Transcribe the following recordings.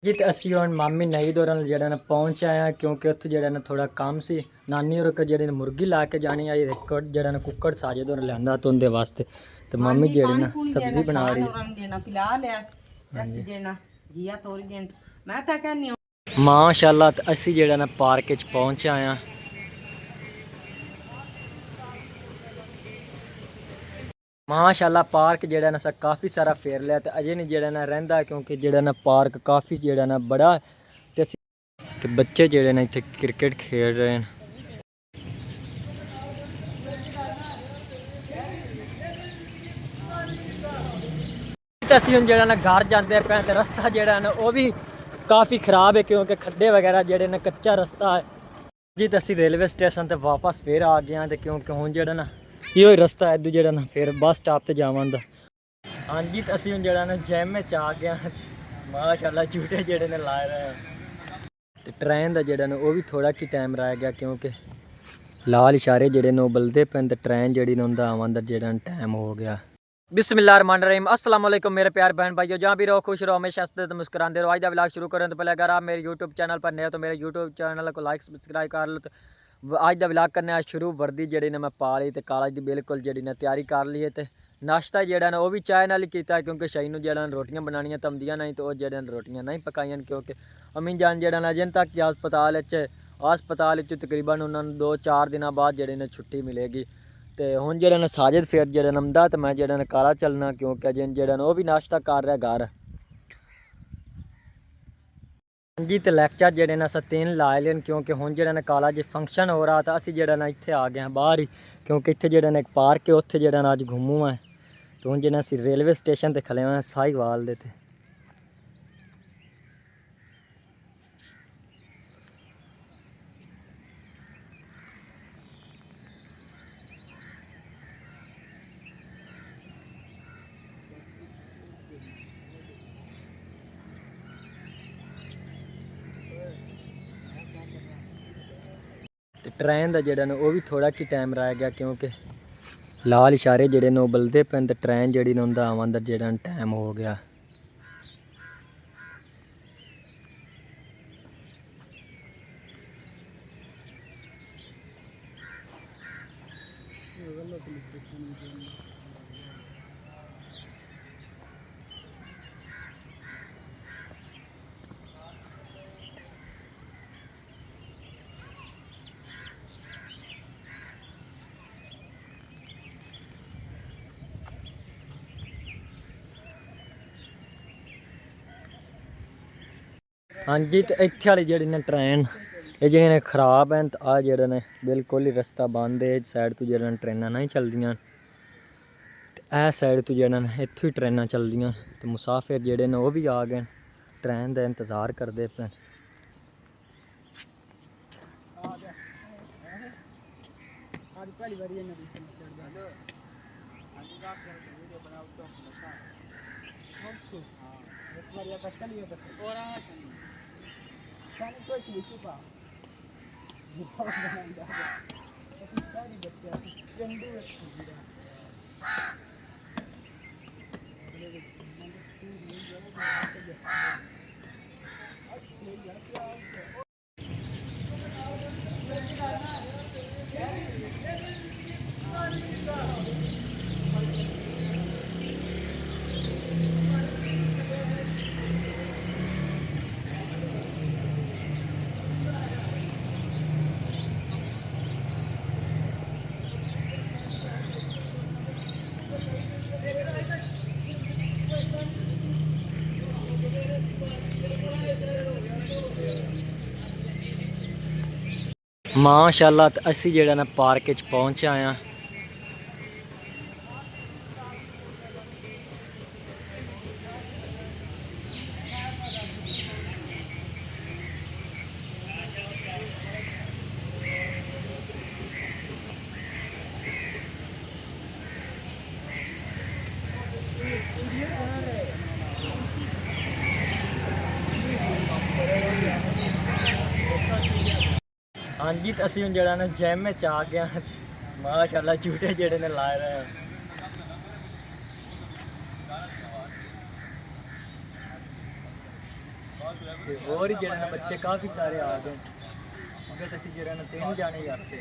जी तो असी हम मामी नई दौरान जरा पहुँच आए हैं क्योंकि उत्थे जरा थोड़ा काम सी नानी और जड़े मुर्गी ला के जानी आई जरा कुकड़ साजे दौर लिया तो उनके वास्ते तो मामी जड़ी ना सब्जी बना रही माशाल्लाह। तो असी जरा ना पार्क च पहुँच आए हैं। माशाल्लाह पार्क जड़ा ना काफ़ी सारा फेर लिया तो अजे नहीं जड़ा ना रहिंदा क्योंकि जड़ा ना पार्क काफ़ी जड़ा ना बड़ा ते बच्चे जड़े ने इत्थे क्रिकेट खेल रहे हैं। असीं हुण जड़ा ना घर जाते पे तो रस्ता जड़ा ना वो भी काफ़ी ख़राब है क्योंकि खड्डे वगैरह जड़े ने कच्चा रस्ता है जी। तो असीं रेलवे स्टेशन ते वापस फिर आ गए हैं क्योंकि हुण जड़ा ना इहो रस्ता इधर जड़ा ना फिर बस स्टॉप ते जावांगा। हाँ जी तो असीं हुण जड़ा ना जिम च आ गए हैं। माशाल्लाह झूठे जड़े ने लाए रहे हैं ते ट्रेन का जड़ा ना वो भी थोड़ा कि टाइम रह गया क्योंकि लाल इशारे जड़े ने बलदे पे ते ट्रेन जड़ी ने उनका आवन दा जड़ा टाइम हो गया। बिस्मिल्लाहिर्रहमानिर्रहीम अस्सलाम वालेकुम मेरे प्यार बहन भाइयों, जहाँ भी रहो खुश रहो हमेशा हंसते मुस्कुराते रहो। आज का व्लॉग शुरू करें तो पहले अगर आप मेरे यूट्यूब चैनल पर नए हो तो मेरे यूट्यूब चैनल को लाइक सब्सक्राइब कर लो। तो आज का व्लॉग करने आज शुरू वर्दी जड़ी ने मैं पा ली तो कॉलेज की बिल्कुल जड़ी ने तैयारी कर ली है। तो नाश्ता जड़ा ना वो भी चाय नाल ही किया क्योंकि शहीन जड़ा रोटियां बनानियां तमदियां नहीं तो जड़े रोटियां नहीं पकाइयां क्योंकि अम्मी जान जड़ा ना अजन तक हस्पताल तकरीबन उन्होंने 2-4 दिन बाद जड़ी ने छुट्टी मिलेगी। तो हुण जड़ा ना साजिद फिर जड़ा नमदा तो मैं जड़ा काला चलना क्योंकि अजन जड़ा वो भी नाश्ता कर रहा घर। जी तो लैक्चर जड़े ना अस 3 लाए लेन क्योंकि हुण जड़ा ना कॉलेज फंक्शन हो रहा था असी जड़ा ना इत्थे आ गए हैं बाहर ही क्योंकि इत्थे जड़ा ना एक पार्क है उत्थे जड़ा ना अज घूमू है। तो हुण जड़ा असी रेलवे स्टेशन ते खले हैं साहिवाल दे ते। ट्रेन का जड़ा ना वो भी थोड़ा कि टाइम रह गया क्योंकि लाल इशारे जड़े ने बलदे पे ते ट्रेन जड़ी ने उनका आवन दा जड़ा टाइम हो गया। हाँ जी तो इत्थे वाली जड़ी ने ट्रेन ये जड़े ने खराब हैं तो आ जड़े ने बिल्कुल ही रस्ता बंद है। साइड तो जड़ा ट्रेनां नहीं चलदियां ए साइड तो जड़ा इत्थों ही ट्रेनां चलदियां तो मुसाफिर जड़े ने वो भी आ गए ट्रेन का इंतज़ार करते पे। माशाल्लाह तो असी जड़ा ना पार्क च पहुँच आए हैं। हाँ जी तो असी जड़ा ना जिम च आ गए हैं। माशाल्लाह झूठे जड़े ने लाए रहे हैं। ਤੇ ਹੋਰ ਹੀ ਜਿਹੜੇ ਨੇ ਬੱਚੇ ਕਾਫੀ ਸਾਰੇ ਆ ਗਏ ਅੱਗੇ ਤੇ ਅਸੀਂ ਜਿਹੜੇ ਨੇ 3 ਜਾਣੇ ਆਸੇ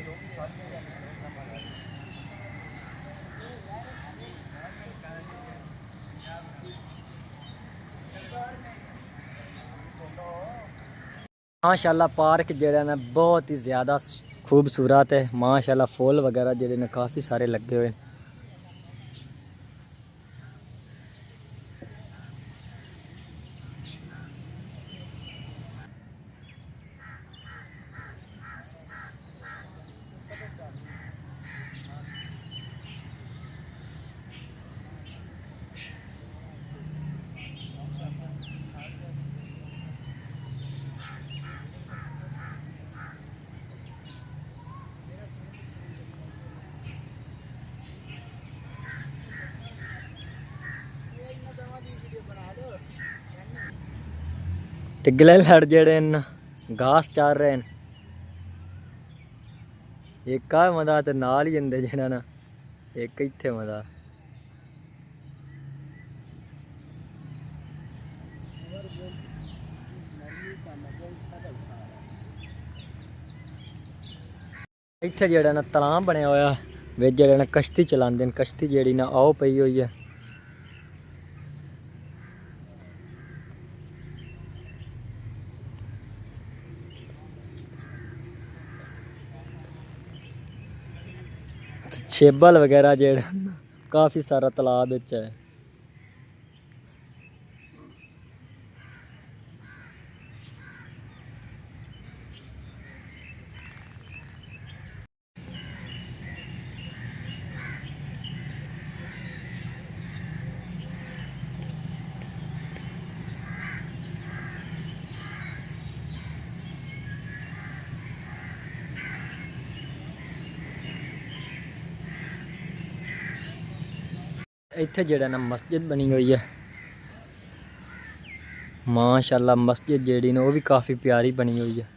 माशाल्लाह पार्क जेड़ा ना बहुत ही ज़्यादा खूबसूरत है। माशाल्लाह फूल वगैरह जेड़े ने काफ़ी सारे लगे हुए। ते गलैलड़ जेड़े न घास चार रहे हैं एक आ मदा ते नाल ही जंदे जेड़ा ना एक इत्थे मदा इत्थे जेड़ा ना तलाब बनया होया विच जेड़ा ना कश्ती चलांदे न कश्ती जेड़ी ना आओ पई हुई है। छेबल वगैरह जेड़ा काफ़ी सारा तालाब बिच है। इत्थे जेड़ा ना मस्जिद बनी हुई है। माशाल्लाह मस्जिद जेड़ी ना वो भी काफ़ी प्यारी बनी हुई है।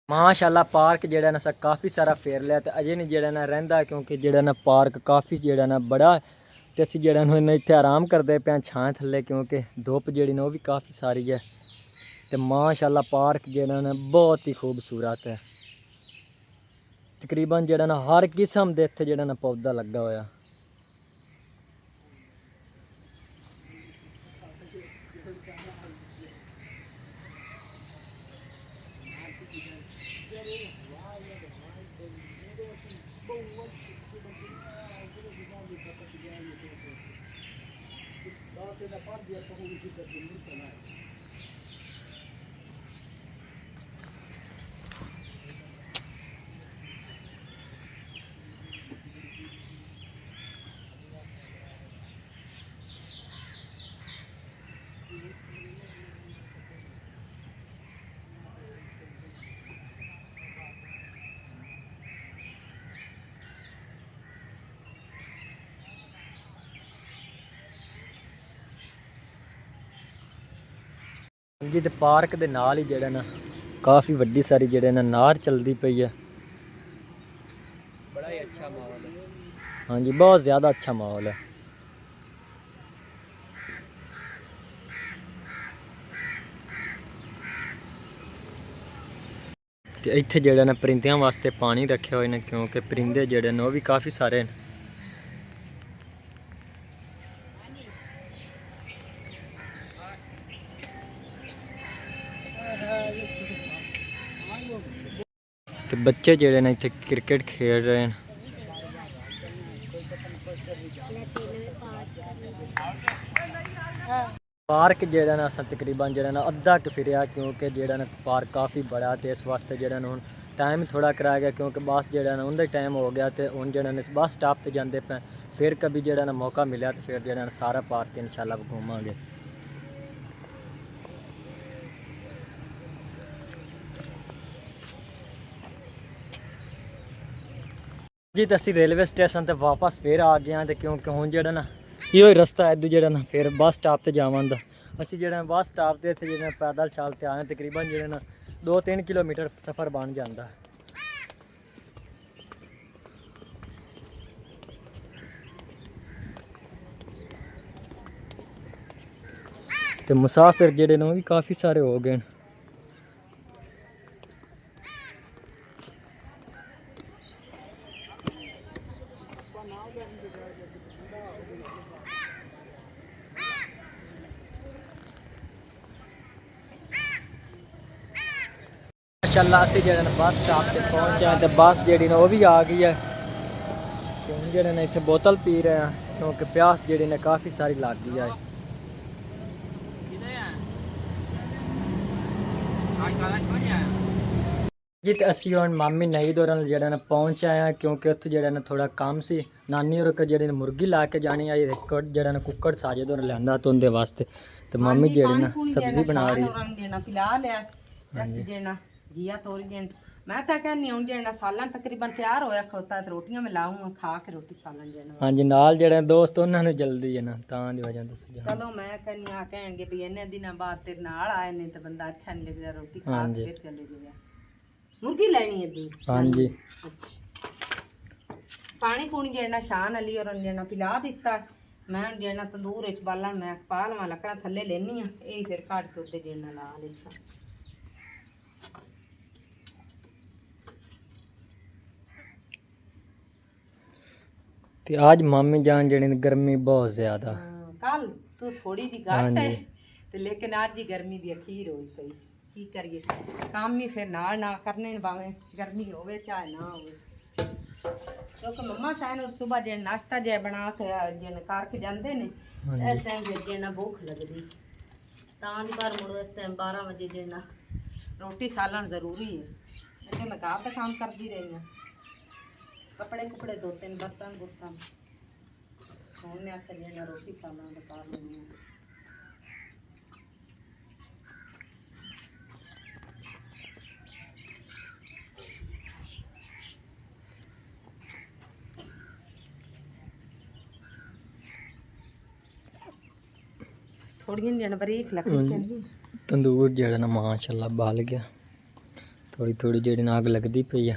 माशाल्लाह पार्क जेड़ा ना काफ़ी सारा फेर लिया तो अजे नहीं जेड़ा ना रहिंदा क्योंकि जेड़ा ना पार्क काफ़ी जेड़ा ना बड़ा ते असीं जेड़ा ना इत्थे आराम करदे पे छां थल्ले क्योंकि धुप जेड़ी ना वो भी काफ़ी सारी है। तो माशाल्लाह पार्क जेड़ा ना बहुत ही खूबसूरत है। तकरीबन जेड़ा ना हर किस्म दे इत्थे जेड़ा ना पौधा लगा होया। जी तो पार्क के नाल ही जेड़ा ना काफ़ी वड्डी सारी जेड़े ना नार चलती पई है। बड़ा ही अच्छा माहौल है। हाँ जी बहुत ज़्यादा अच्छा माहौल है। तो इत्थे जेड़ा ना परिंदियां वास्ते पानी रखे हुए हैं क्योंकि परिंदे जेड़े ने वो भी काफ़ी सारे हैं। तो बच्चे जेड़े ने इत्थे क्रिकेट खेल रहे हैं। पार्क जेड़ा ना असां तकरीबन जेड़ा ना अद्धा क फिरिया क्योंकि जेड़ा ना पार्क काफ़ी बड़ा तो इस वास्ते जेड़ा ना हुण ਟਾਈਮ ਥੋੜਾ ਕਰਾ ਗਿਆ ਕਿਉਂਕਿ ਬੱਸ ਜਿਹੜਾ ਨਾ ਉਹਦਾ ਟਾਈਮ ਹੋ ਗਿਆ ਤੇ ਹੁਣ ਜਿਹੜਾ ਨੇ ਬੱਸ ਸਟਾਪ ਤੇ ਜਾਂਦੇ ਪਏ। ਫਿਰ ਕभी ਜਿਹੜਾ ਨਾ ਮੌਕਾ ਮਿਲਿਆ ਤੇ ਫਿਰ ਜਿਹੜਾ ਨਾ ਸਾਰਾ ਪਾਰਕ ਇਨਸ਼ਾਅੱਲਾ ਘੁੰਮਾਂਗੇ। ਜੀ ਤਾਂ ਅਸੀਂ ਰੇਲਵੇ ਸਟੇਸ਼ਨ ਤੇ ਵਾਪਸ ਫਿਰ ਆ ਗਏ ਹਾਂ ਤੇ ਕਿਉਂਕਿ ਹੁਣ ਜਿਹੜਾ ਨਾ ਇਹੋ ਹੀ ਰਸਤਾ ਇੱਧਰ ਜਿਹੜਾ ਨਾ ਫਿਰ ਬੱਸ ਸਟਾਪ ਤੇ ਜਾਵਣ ਦਾ। ਅਸੀਂ ਜਿਹੜਾ ਬੱਸ ਸਟਾਪ ਤੇ ਇੱਥੇ ਜਿਹੜਾ ਪੈਦਲ ਚੱਲ ਤੇ ਆਏ ਤਕਰੀਬਨ ਜਿਹੜਾ ਨਾ 2-3 ਕਿਲੋਮੀਟਰ ਸਫ਼ਰ ਬਣ ਜਾਂਦਾ। ਤੇ ਮੁਸਾਫਿਰ ਜਿਹੜੇ ਨੇ ਉਹ ਵੀ ਕਾਫੀ ਸਾਰੇ ਹੋ ਗਏ ਨੇ। ਮਾਸ਼ਾਅੱਲਾ ਅਸੀਂ ਜਿਹੜੇ ਨੇ ਬੱਸ ਸਟਾਪ ਤੇ ਪਹੁੰਚੇ ਹਾਂ ਤੇ ਬੱਸ ਜਿਹੜੀ ਨੇ ਉਹ ਵੀ ਆ ਗਈ ਹੈ। ਤੇ ਹੁਣ ਜਿਹੜੇ ਨੇ ਇੱਥੇ ਬੋਤਲ ਪੀ ਰਹੇ ਆ ਕਿਉਂਕਿ ਪਿਆਸ ਜਿਹੜੀ ਨੇ ਕਾਫੀ ਸਾਰੀ ਲੱਗ ਗਈ ਹੈ। ਜੀ ਤੇ ਅਸੀਂ ਹੁਣ ਮਾਮੀ ਨਈ ਦੌਰਾਨ ਜਿਹੜਾ ਨਾ ਪਹੁੰਚ ਆਏ ਹਾਂ ਕਿਉਂਕਿ ਉੱਥੇ ਜਿਹੜਾ ਨਾ ਥੋੜਾ ਕੰਮ ਸੀ। ਨਾਨੀ ਔਰ ਜਿਹੜੇ ਨੇ ਮੁਰਗੀ ਲਾ ਕੇ ਜਾਣੀ ਆਈ ਜਿਹੜਾ ਨਾ ਕੁੱਕੜ ਸਾਜੇ ਤੋਂ ਲਿਆਂਦਾ ਤੋਂ ਉਹਦੇ ਵਾਸਤੇ ਤੇ ਮਾਮੀ ਜਿਹੜੀ ਨਾ ਸਬਜ਼ੀ ਬਣਾ ਰਹੀ ਹੈ। घिया तोरी देन मैं तो कहनी हूं जेना सालन तकरीबन तैयार होया खड़ोता ते रोटियां में लाऊंगा खा के रोटी सालन जेना। हां जी नाल जेड़े दोस्त उन्हां नु जल्दी है ना तां दी वजह दस जा। चलो मैं कहनी आ कहणगे भी इन्ने दिना बाद तेरे नाल आए ने ते बंदा अच्छा नहीं लगदा रोटी खा के फिर चले जावे। मुर्गी लेनी है दी। हां जी अच्छा पानी पूनी जेना शान अली और जेना पिला दिता मैं जेना तंदूर विच बालन मैं पा लवां लकड़ा थल्ले लेनी आ ए फिर काट के उत्ते जेना ला लेसा। ਤੇ ਅੱਜ ਮਾਮੀ ਜਾਨ ਜਿਹੜੀ ਗਰਮੀ ਬਹੁਤ ਜ਼ਿਆਦਾ ਕੱਲ ਤੂੰ ਥੋੜੀ ਜੀ ਘੱਟ ਹੈ ਤੇ ਲੇਕਿਨ ਅੱਜ ਹੀ ਗਰਮੀ ਦੀ ਅਖੀਰ ਹੋਈ ਪਈ ਕੀ ਕਰੀਏ ਕੰਮ ਹੀ ਫਿਰ ਨਾਲ ਨਾ ਕਰਨੇ ਨੇ ਭਾਵੇਂ ਗਰਮੀ ਹੋਵੇ ਚਾਹੇ ਨਾ ਹੋਵੇ ਕਿਉਂਕਿ ਮੰਮਾ ਸਾਨ ਸਵੇਰ ਜੇ ਨਾਸ਼ਤਾ ਜੇ ਬਣਾ ਕੇ ਜਨ ਕਰਕੇ ਜਾਂਦੇ ਨੇ ਇਸ ਟਾਈਮ ਜੇ ਨਾ ਭੁੱਖ ਲੱਗਦੀ ਤਾਂ ਦੀ ਪਰ ਮੁੜੋ ਇਸ ਟਾਈਮ 12 ਵਜੇ ਜੇ ਨਾ ਰੋਟੀ ਸਾਲਣ ਜ਼ਰੂਰੀ ਹੈ ਅੱਗੇ ਮੈਂ ਘਰ ਦਾ ਕੰਮ ਕਰਦੀ ਰਹੀ ਹਾਂ कपड़े कुपड़े धोते हैं बर्तन बुर्तन हूँ मैं आखिर ना रोटी साला बता लेनी थोड़ी जन बरीक लकड़ी चाहिए तंदूर जेड़ा ना माशाअल्लाह बाल गया थोड़ी थोड़ी जेड़ी ना आग लगती पई है।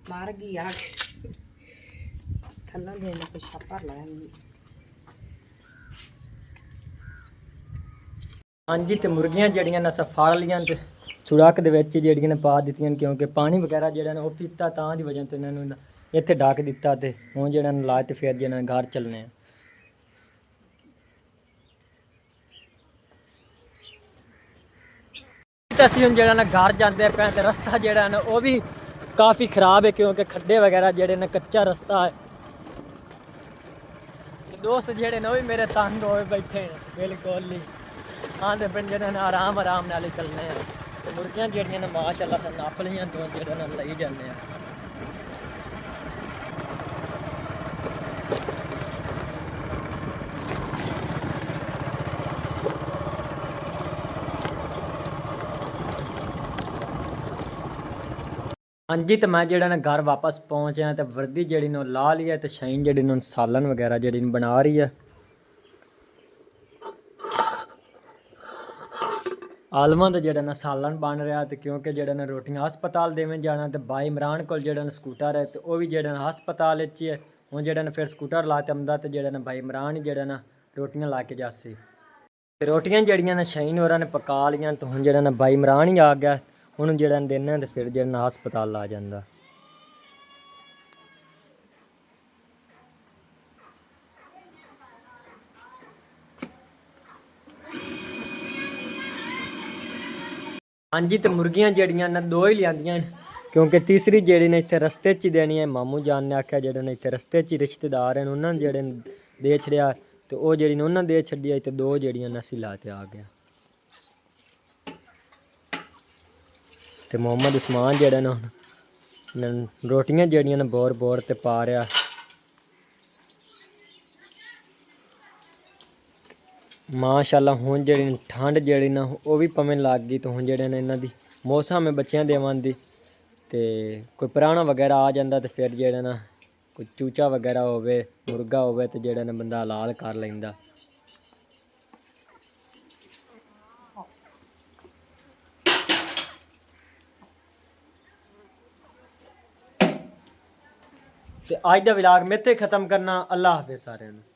मार गई आग थल्ला देना कुछ छापर लाएंगे। हाँ जी तो मुर्गियां जड़ियां ना फाड़ लियां ते सुड़क दे विच जड़ियां ने पा दित्तियां क्योंकि पानी वगैरह जेड़ा ना वो पीता तां दी वजह तो इन्हां नूं इत्थे ढक दित्ता ते हुण जेड़ा ना लाए ते फिर जेड़ा घर चलने आ। ਅਸੀਂ ਹੁਣ ਜਿਹੜਾ ਨਾ ਘਰ ਜਾਂਦੇ ਪਏ ਤੇ ਰਸਤਾ ਜਿਹੜਾ ਨਾ ਉਹ ਵੀ ਕਾਫੀ ਖਰਾਬ ਹੈ ਕਿਉਂਕਿ ਖੱਡੇ ਵਗੈਰਾ ਜਿਹੜੇ ਨੇ ਕੱਚਾ ਰਸਤਾ ਹੈ। ਦੋਸਤ ਜਿਹੜੇ ਨੇ ਉਹ ਵੀ ਮੇਰੇ ਤੰਗ ਹੋਏ ਬੈਠੇ ਨੇ ਬਿਲਕੁਲ ਨਹੀਂ ਆਂਦੇ ਪਿੰਡ ਜਿਹੜੇ ਨੇ ਆਰਾਮ ਨਾਲ ਹੀ ਚੱਲਨੇ ਆ ਤੇ ਮੁਰਗੀਆਂ ਜਿਹੜੀਆਂ ਨੇ ਮਾਸ਼ਾਅੱਲਾ ਸੇ ਨੱਪ ਲਈਆਂ ਦੋ ਜਿਹੜੇ ਨਾਲ ਲਈ ਜਾਂਦੇ ਆ। ਹਾਂਜੀ ਤੇ ਮੈਂ ਜਿਹੜਾ ਨਾ ਘਰ ਵਾਪਸ ਪਹੁੰਚਿਆ ਤੇ ਵਰਦੀ ਜਿਹੜੀ ਨੂੰ ਲਾ ਲਈ ਹੈ ਤੇ ਸ਼ਾਈਨ ਜਿਹੜੀ ਨੂੰ ਸਾਲਨ ਵਗੈਰਾ ਜਿਹੜੀ ਨੂੰ ਬਣਾ ਰਹੀ ਹੈ। ਆਲਮਾਂ ਦਾ ਜਿਹੜਾ ਨਾ ਸਾਲਨ ਬਣ ਰਿਹਾ ਤੇ ਕਿਉਂਕਿ ਜਿਹੜਾ ਨਾ ਰੋਟੀਆਂ ਹਸਪਤਾਲ ਦੇਵੇਂ ਜਾਣਾ ਤੇ ਬਾਈ ਇਮਰਾਨ ਕੋਲ ਜਿਹੜਾ ਨਾ ਸਕੂਟਰ ਹੈ ਤੇ ਉਹ ਵੀ ਜਿਹੜਾ ਨਾ ਹਸਪਤਾਲ ਵਿੱਚ ਹੀ ਹੈ। ਹੁਣ ਜਿਹੜਾ ਨਾ ਫਿਰ ਸਕੂਟਰ ਲਾ ਕੇ ਆਉਂਦਾ ਤੇ ਜਿਹੜਾ ਨਾ ਬਾਈ ਇਮਰਾਨ ਹੀ ਜਿਹੜਾ ਨਾ ਰੋਟੀਆਂ ਲਾ ਕੇ ਜਾਸੀ ਤੇ ਰੋਟੀਆਂ ਜਿਹੜੀਆਂ ਨਾ ਸ਼ਾਹੀਨ ਹੋਰਾਂ ਨੇ ਪਕਾ ਲਈਆਂ ਤੇ ਹੁਣ ਜਿਹੜਾ ਨਾ ਬਾਈ ਇਮਰਾਨ ਹੀ ਆ ਗਿਆ। ਹੁਣ ਜਿਹੜਾ ਨਾ ਦੇਣਾ ਤੇ ਫਿਰ ਜਿਹੜਾ ਨਾ ਹਸਪਤਾਲ ਲਾ ਜਾਂਦਾ। ਹਾਂਜੀ ਤੇ ਮੁਰਗੀਆਂ ਜਿਹੜੀਆਂ ਨਾ 2 ਹੀ ਲਿਆਂਦੀਆਂ ਕਿਉਂਕਿ ਤੀਸਰੀ ਜਿਹੜੀ ਨੇ ਇੱਥੇ ਰਸਤੇ 'ਚ ਹੀ ਦੇਣੀ ਹੈ। ਮਾਮੂ ਜਾਨ ਨੇ ਆਖਿਆ ਜਿਹੜੇ ਨੇ ਇੱਥੇ ਰਸਤੇ 'ਚ ਹੀ ਰਿਸ਼ਤੇਦਾਰ ਹਨ ਉਹਨਾਂ ਨੂੰ ਜਿਹੜੇ ਦੇ ਛੜਿਆ ਤੇ ਉਹ ਜਿਹੜੀ ਨੇ ਉਹਨਾਂ ਦੇ ਛੱਡੀ ਤੇ 2 ਜਿਹੜੀਆਂ ਨੇ ਅਸੀਂ ਲਾ ਕੇ ਆ ਗਿਆ। ਤੇ ਮੁਹੰਮਦ ਉਸਮਾਨ ਜਿਹੜਾ ਨਾ ਰੋਟੀਆਂ ਜਿਹੜੀਆਂ ਨੇ ਬੋਰ ਤੇ ਪਾ ਰਿਹਾ। ਮਾਸ਼ਾਅੱਲਾ ਹੁਣ ਜਿਹੜੀ ਠੰਡ ਜਿਹੜੀ ਨਾ ਉਹ ਵੀ ਪਵੇਂ ਲੱਗ ਗਈ ਤੇ ਹੁਣ ਜਿਹੜੇ ਨੇ ਇਹਨਾਂ ਦੀ ਮੌਸਮ ਹੈ ਬੱਚਿਆਂ ਦੇਵਾਂ ਦੀ ਤੇ ਕੋਈ ਪੁਰਾਣਾ ਵਗੈਰਾ ਆ ਜਾਂਦਾ ਤੇ ਫਿਰ ਜਿਹੜਾ ਨਾ ਕੋਈ ਚੂਚਾ ਵਗੈਰਾ ਹੋਵੇ ਮੁਰਗਾ ਹੋਵੇ ਤੇ ਜਿਹੜਾ ਨਾ ਬੰਦਾ ਹਲਾਲ ਕਰ ਲੈਂਦਾ। ਤੇ ਅੱਜ ਦਾ ਵਲੌਗ ਮੇਥੇ ਖਤਮ ਕਰਨਾ। ਅੱਲਾ ਹਾਫਿਜ਼ ਸਾਰਿਆਂ ਨੂੰ।